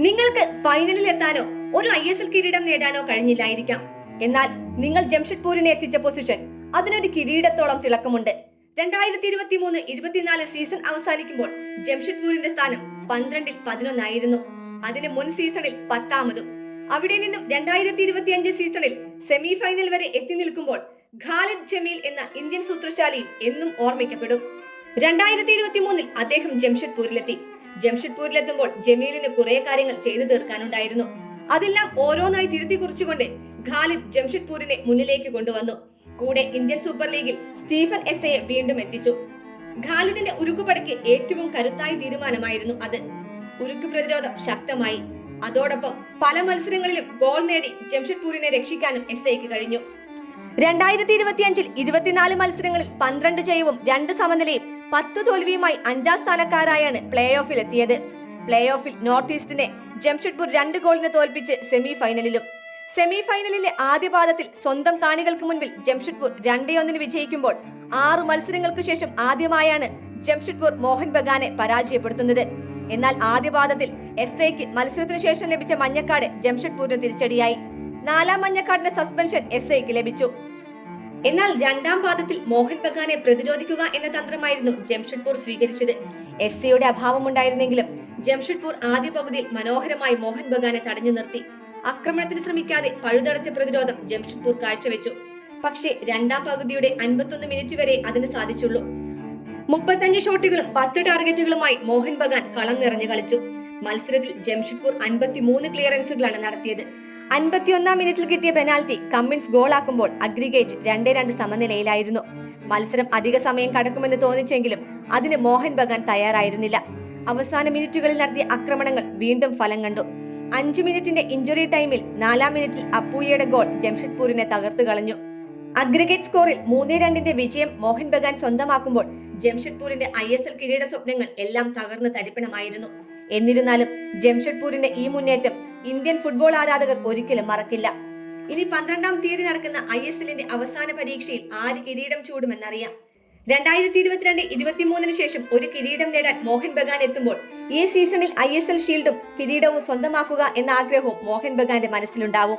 നിങ്ങൾക്ക് ഫൈനലിൽ എത്താനോ ഒരു ISL കിരീടം നേടാനോ കഴിഞ്ഞില്ലായിരിക്കാം. എന്നാൽ നിങ്ങൾ ജംഷഡ്പൂരിനെ എത്തിച്ച പൊസിഷൻ അതിനൊരു കിരീടത്തോളം തിളക്കമുണ്ട്. 2023-24 സീസൺ അവസാനിക്കുമ്പോൾ ജംഷഡ്പൂരിന്റെ സ്ഥാനം 12-ൽ 11 ആയിരുന്നു. അതിന് മുൻ സീസണിൽ 10-മതും. അവിടെ നിന്നും 2025 സീസണിൽ സെമി ഫൈനൽ വരെ എത്തി നിൽക്കുമ്പോൾ ഖാലിദ് ജമീൽ എന്ന ഇന്ത്യൻ സൂത്രശാലിയും എന്നും ഓർമ്മിക്കപ്പെടും. 2023-ൽ അദ്ദേഹം ജംഷഡ്പൂരിലെത്തി. ജംഷഡ്പൂരിലെത്തുമ്പോൾ ജമീലിന് കുറെ കാര്യങ്ങൾ ചെയ്തു തീർക്കാനുണ്ടായിരുന്നു. അതെല്ലാം ഓരോന്നായി തിരുത്തി കുറിച്ചുകൊണ്ട് ഖാലിദ് ജംഷഡ്പൂരിനെ മുന്നിലേക്ക് കൊണ്ടുവന്നു. കൂടെ ഇന്ത്യൻ സൂപ്പർ ലീഗിൽ സ്റ്റീഫൻ എസ്സയെ വീണ്ടും എത്തിച്ചു. ഖാലിദിന്റെ ഉരുക്കുപടയ്ക്ക് ഏറ്റവും കരുത്തായ തീരുമാനമായിരുന്നു അത്. ഉരുക്ക് പ്രതിരോധം ശക്തമായി. അതോടൊപ്പം പല മത്സരങ്ങളിലും ഗോൾ നേടി ജംഷഡ്പൂരിനെ രക്ഷിക്കാനും എസ്സയ്ക്ക് കഴിഞ്ഞു. 2025-ൽ 24 മത്സരങ്ങളിൽ 12 ജയവും 2 സമനിലയും 10 തോൽവിയുമായി 5-ാം സ്ഥാനക്കാരായാണ് പ്ലേ ഓഫിൽ എത്തിയത്. പ്ലേ ഓഫിൽ നോർത്ത് ഈസ്റ്റിനെ ജംഷഡ്പൂർ 2 ഗോളിന് തോൽപ്പിച്ച് സെമി ഫൈനലിലും. സെമി ഫൈനലിലെ ആദ്യ പാദത്തിൽ സ്വന്തം കാണികൾക്ക് മുൻപിൽ ജംഷഡ്പൂർ 2-1 വിജയിക്കുമ്പോൾ 6 മത്സരങ്ങൾക്ക് ശേഷം ആദ്യമായാണ് ജംഷഡ്പൂർ മോഹൻ ബഗാനെ പരാജയപ്പെടുത്തുന്നത്. എന്നാൽ ആദ്യ പാദത്തിൽ എസ്ഐക്ക് മത്സരത്തിന് ശേഷം ലഭിച്ച മഞ്ഞക്കാട് ജംഷഡ്പൂരിന് തിരിച്ചടിയായി. 4-ാം മഞ്ഞക്കാടിന്റെ സസ്പെൻഷൻ എസ്ഐക്ക് ലഭിച്ചു. എന്നാൽ 2-ാം പാദത്തിൽ മോഹൻ ബഗാനെ പ്രതിരോധിക്കുക എന്ന തന്ത്രമായിരുന്നു ജംഷഡ്പൂർ സ്വീകരിച്ചത്. എസ്ഐയുടെ അഭാവമുണ്ടായിരുന്നെങ്കിലും ജംഷഡ്പൂർ ആദ്യ പകുതിയിൽ മനോഹരമായി മോഹൻ ബഗാനെ തടഞ്ഞു നിർത്തി. ആക്രമണത്തിന് ശ്രമിക്കാതെ പഴുതടച്ച പ്രതിരോധം ജംഷഡ്പൂർ കാഴ്ചവെച്ചു. പക്ഷേ 2-ാം പകുതിയുടെ 51 മിനിറ്റ് വരെ അതിന് സാധിച്ചുള്ളൂ. 35 ഷോട്ടുകളും 10 ടാർഗറ്റുകളുമായി മോഹൻ ബഗാൻ കളം നിറഞ്ഞു കളിച്ചു. മത്സരത്തിൽ ജംഷഡ്പൂർ 53 ക്ലിയറൻസുകളാണ് നടത്തിയത്. 51-ാം മിനിറ്റിൽ കിട്ടിയ പെനാൽറ്റി കമ്മിൻസ് ഗോളാക്കുമ്പോൾ അഗ്രിഗേറ്റ് 2-2 സമനിലയിലായിരുന്നു. മത്സരം അധിക സമയം കടക്കുമെന്ന് തോന്നിച്ചെങ്കിലും അതിന് മോഹൻ ബഗാൻ തയ്യാറായിരുന്നില്ല. അവസാന മിനിറ്റുകളിൽ നടത്തിയ ആക്രമണങ്ങൾ വീണ്ടും ഫലം കണ്ടു. 5 മിനിറ്റിന്റെ ഇഞ്ചുറി ടൈമിൽ 4-ാം മിനിറ്റിൽ അപ്പൂയയുടെ ഗോൾ ജംഷഡ്പൂരിനെ തകർത്തു കളഞ്ഞു. അഗ്രിഗേറ്റ് സ്കോറിൽ 3-2 വിജയം മോഹൻ ബഗാൻ സ്വന്തമാക്കുമ്പോൾ ജംഷഡ്പൂരിന്റെ ISL കിരീട സ്വപ്നങ്ങൾ എല്ലാം തകർന്ന് തരിപ്പണമായിരുന്നു. എന്നിരുന്നാലും ജംഷഡ്പൂരിന്റെ ഈ മുന്നേറ്റം ഇന്ത്യൻ ഫുട്ബോൾ ആരാധകർ ഒരിക്കലും മറക്കില്ല. ഇനി 12-ാം തീയതി നടക്കുന്ന ISLന്റെ അവസാന പരീക്ഷയിൽ ആര് കിരീടം ചൂടുമെന്നറിയാം. 2022-23 ശേഷം ഒരു കിരീടം നേടാൻ മോഹൻ ബഗാൻ എത്തുമ്പോൾ ഈ സീസണിൽ ISL ഷീൽഡും കിരീടവും സ്വന്തമാക്കുക എന്ന ആഗ്രഹവും മോഹൻ ബഗാന്റെ മനസ്സിലുണ്ടാവും.